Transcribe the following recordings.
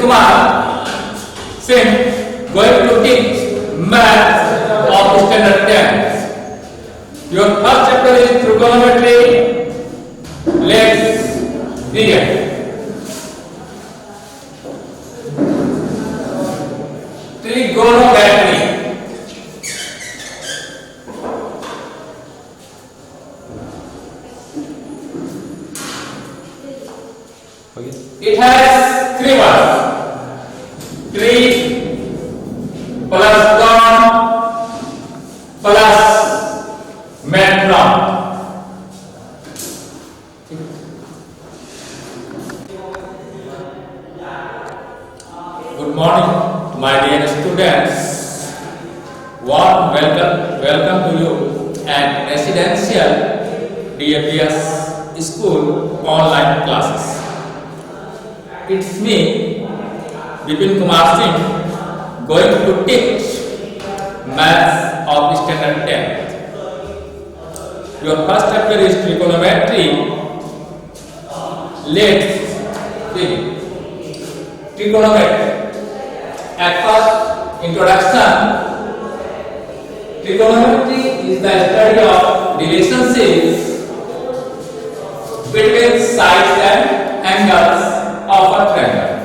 Kumar Singh going to teach math of standard 10. Your first chapter is trigonometry. Let's begin. Trigonometry. It has three words. Tri plus gon plus metron. Good morning, my dear students. Warm welcome to you at residential DAPS school online classes. It's me, Vipin Kumar Singh, going to teach maths of standard 10. Your first chapter is trigonometry. Let's begin. Trigonometry. At first, introduction. Trigonometry is the study of relationships between sides and angles of a triangle.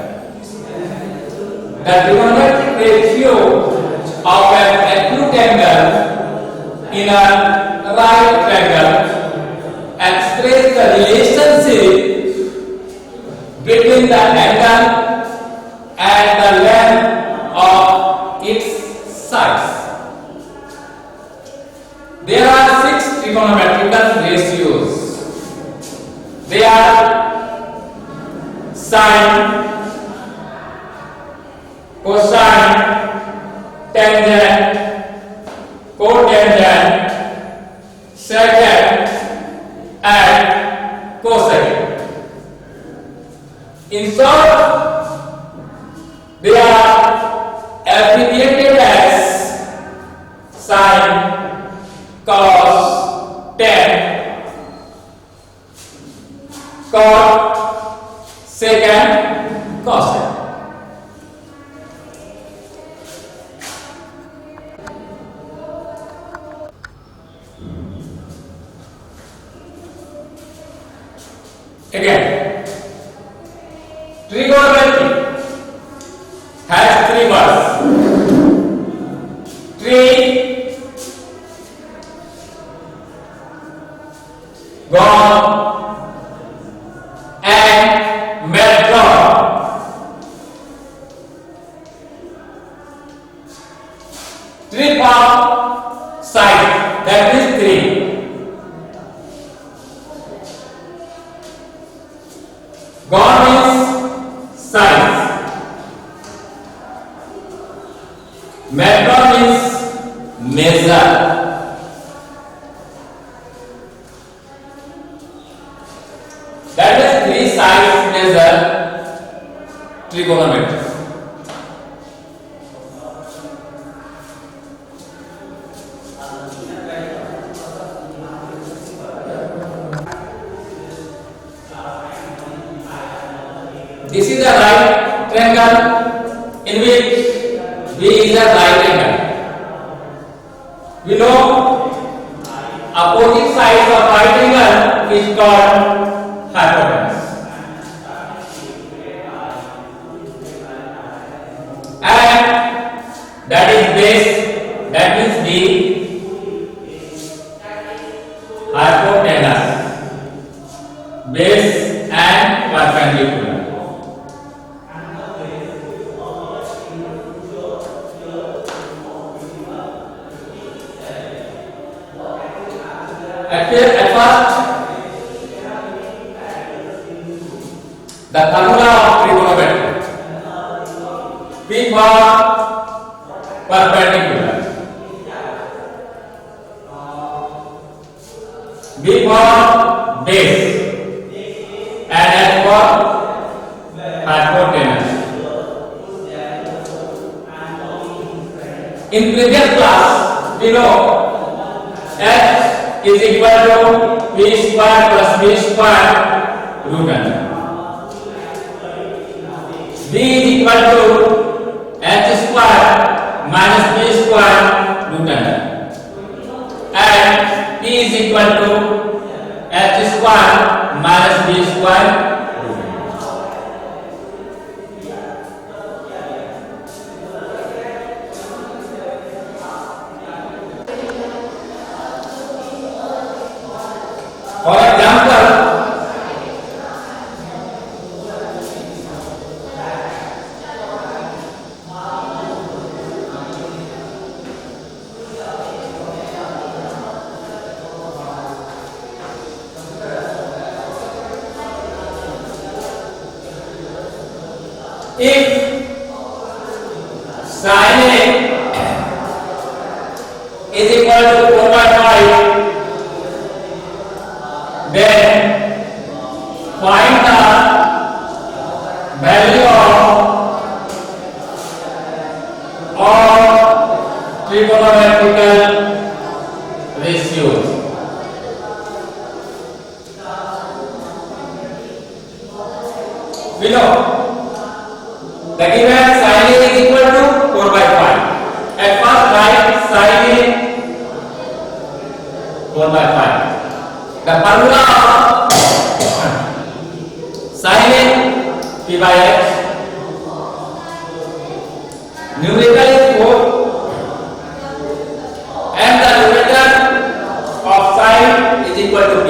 The trigonometric ratio of an acute angle in a right triangle expresses the relationship between the angle and the length of its sides. There are 6 trigonometrical ratios. They are sine, cosine, tangent, cotangent, secant, and cosecant. In short, they are abbreviated as sine, cos, tan, cot, secant, cosecant. Again, trigonometry has 3 words. Tri, gon, and metron. Tri of side, that is 3. Gon means size. Metron means measure. That is 3 sides measure trigonometry. This is a right triangle in which B is a right angle. We know opposite sides of right angle is called hypotenuse. And that is base, that means B, hypotenuse, base and perpendicular. At first, the formula of trigonometry: P for perpendicular, B for base, and S for hypotenuse. In previous class, we know S is equal to p square plus b square root under. B is equal square. For example, if sin A is equal to 4/5, then find the value of all trigonometrical ratios. We know the given sin A is equal to 4/5. At first write sin A 4/5. The formula of sin A p by x. Numerator is 4 and the numerator of sin is equal to p.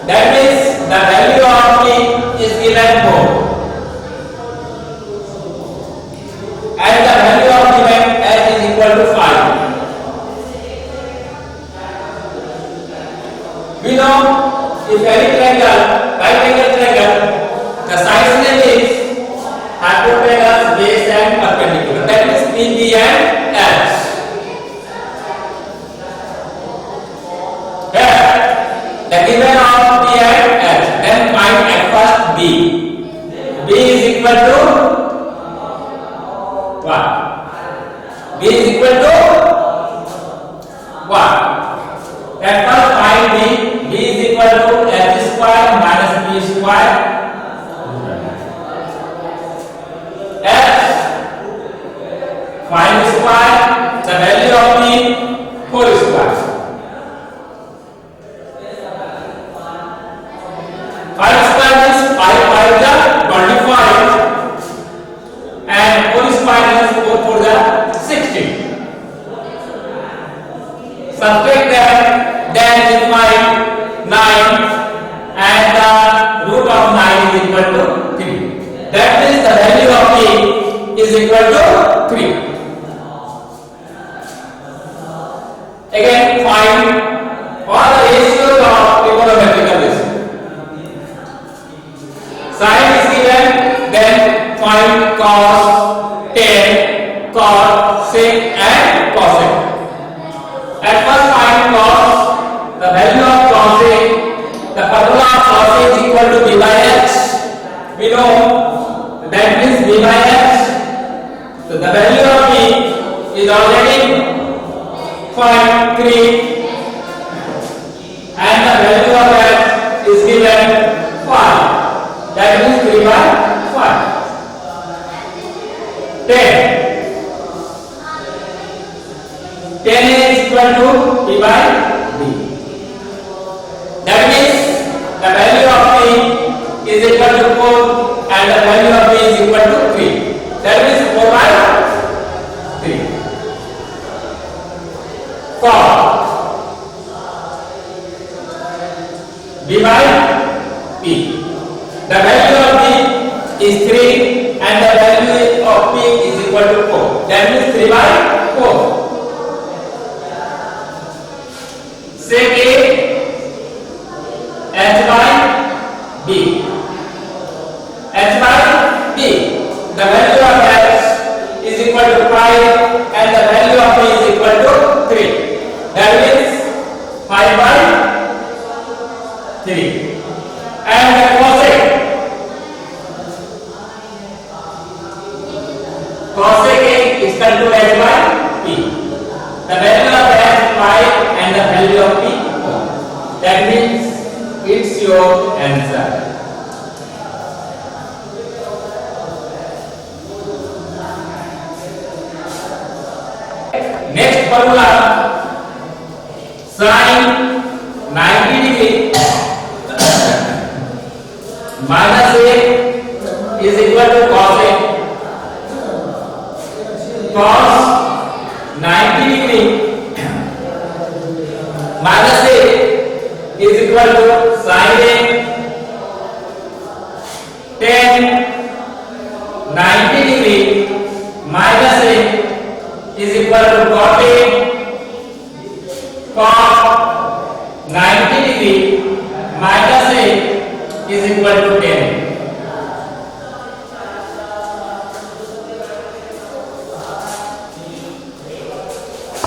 That means the value of p is given 4 and the value of given x is equal to 5. We know if any triangle, right angle triangle, the sides name is hypotenuse, base and perpendicular. That means PB and H. Here, the given of P and H. Then find at first B. B is equal to what? B is equal to what? At first find B. B is equal to H square minus B square. H, find square, the value of B, 4 square. 5 square means 5 5 is 25 and 4 square means 4 4 is 60. Subtract them, then we find 9 and the root of 9 is equal to 3. That means the value of p is equal to 3. Again find all the ratios of trigonometrical ratio. Sin is given, then find cos, tan, cot, sec and cosec. At first find cos, the value of cosec, the formula of cosec is equal to b by h. We know that means b by h. So the value of b is already 0.3 and the value of h is given 5. That means 3 by 5. 10. 10 is equal to p by b. That means the value of p is equal to 4 and the value of b is equal to 3. That means 4 by 3. For b by p, the value of b is 3 and the value of p is equal to 4. That means 3 by 4. Sec A, h by b. H by b, the value of h is equal to 5 and the value of b is equal to 3. That means 5 by 3. And the cosec, cosec A is equal to h by p. The value of h 5 and the value of p 4. That means it's your answer. Next formula, sin 90 degree minus a is equal to cos a. Cos 90 degree minus a is equal to sin a. Tan 90 degree minus a is equal to cot a. Cot 90 degree minus a is equal to tan.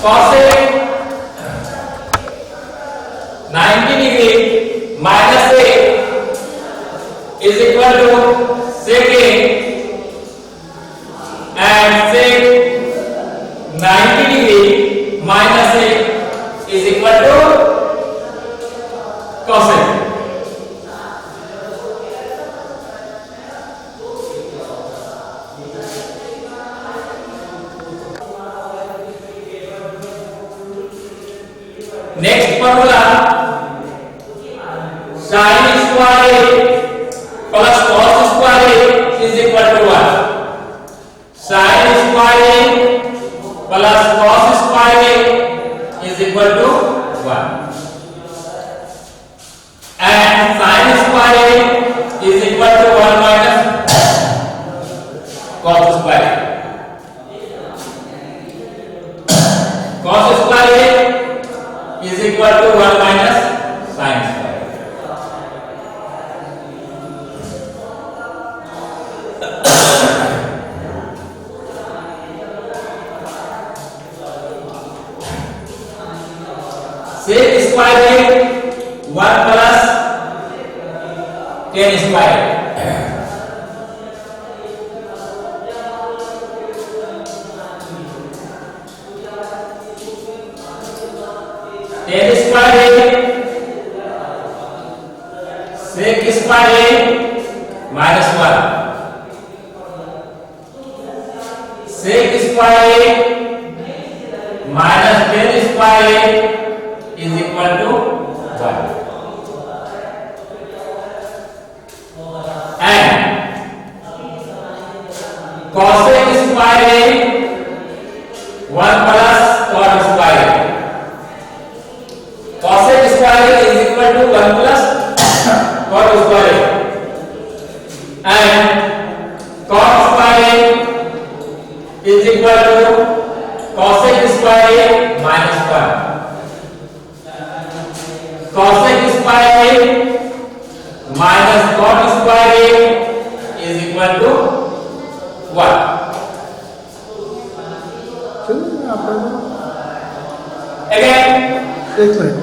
Cos a 90 degree minus a is equal to sec a, and sec 90 degree minus a is equal to cos a. Next formula, sin square a plus cos square a is equal to what? Sin square a plus cos square a is equal to 1, and sin square a is equal to 1 minus cos square a. Cos square a is equal to 1 minus sin square. Sec square a 1 plus tan square. Tan square a sec square a minus 1. Sec square a minus tan square a is equal to 1. And cosec square a 1 plus cot square a. Cosec square a is equal to 1 plus cot square a, and cot square a is equal to cosec square a minus 1. Cosec square a minus cot square a is equal to 1. Again, एक minute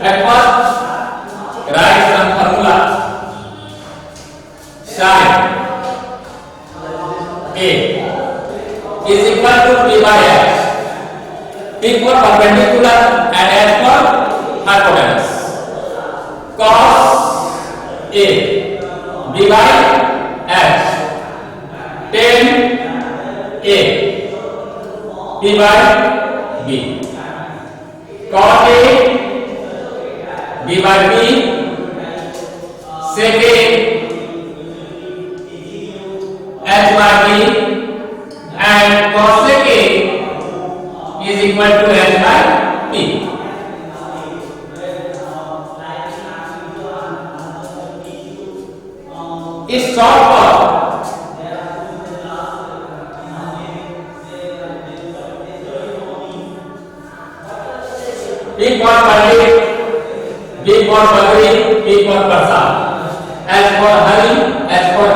at first write some formula. Sin a is equal to p by x. P for perpendicular and x for hypotenuse. Cos a b by x. Tan a p by b. Cot a b by b. Sec a h by b, and cosec a is equal to h by p. इस short पर P for Pandit, B for Bagri, P for Prasad, H for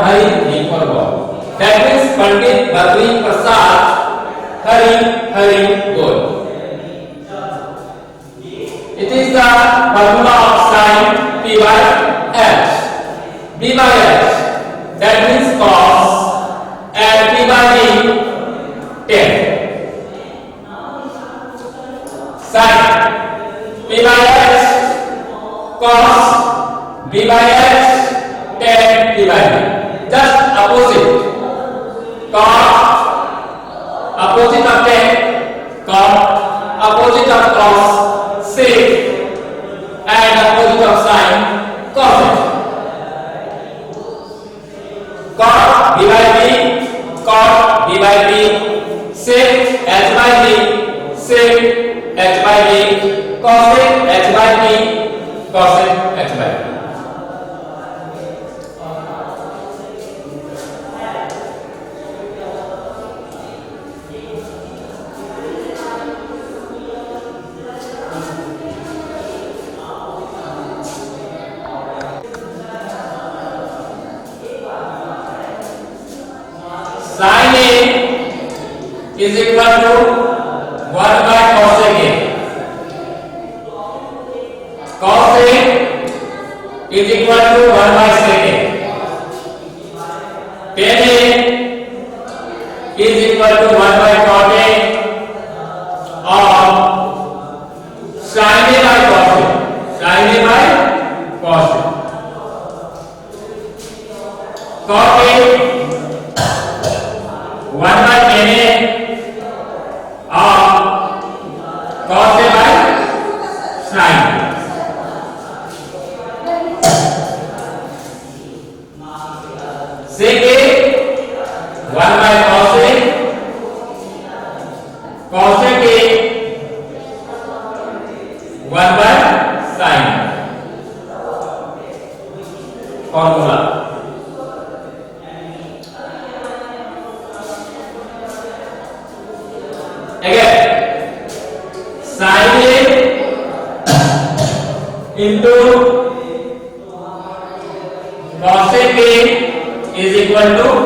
Hari, B for God. That means Pandit, Bagri, Prasad, Hari, God. It is the formula of sin P by H. B by H, that means cos, and P by B, tan. Sin P by H, cos, B by H, tan P by B. Just opposite. Cos, opposite of tan, sec h by b, cosec h by p, cosec h by p. Sin A is equal to 1 by cosec A. Cos A is equal to 1 by sec A. Tan A is equal to 1 by cot A और sin A by cos A. Sin A by cos A. Cot A 1 by tan A और cos A by sin A. Sec A 1 by cos A, cosec A 1 by sin A. Formula sin A into cosec A is equal to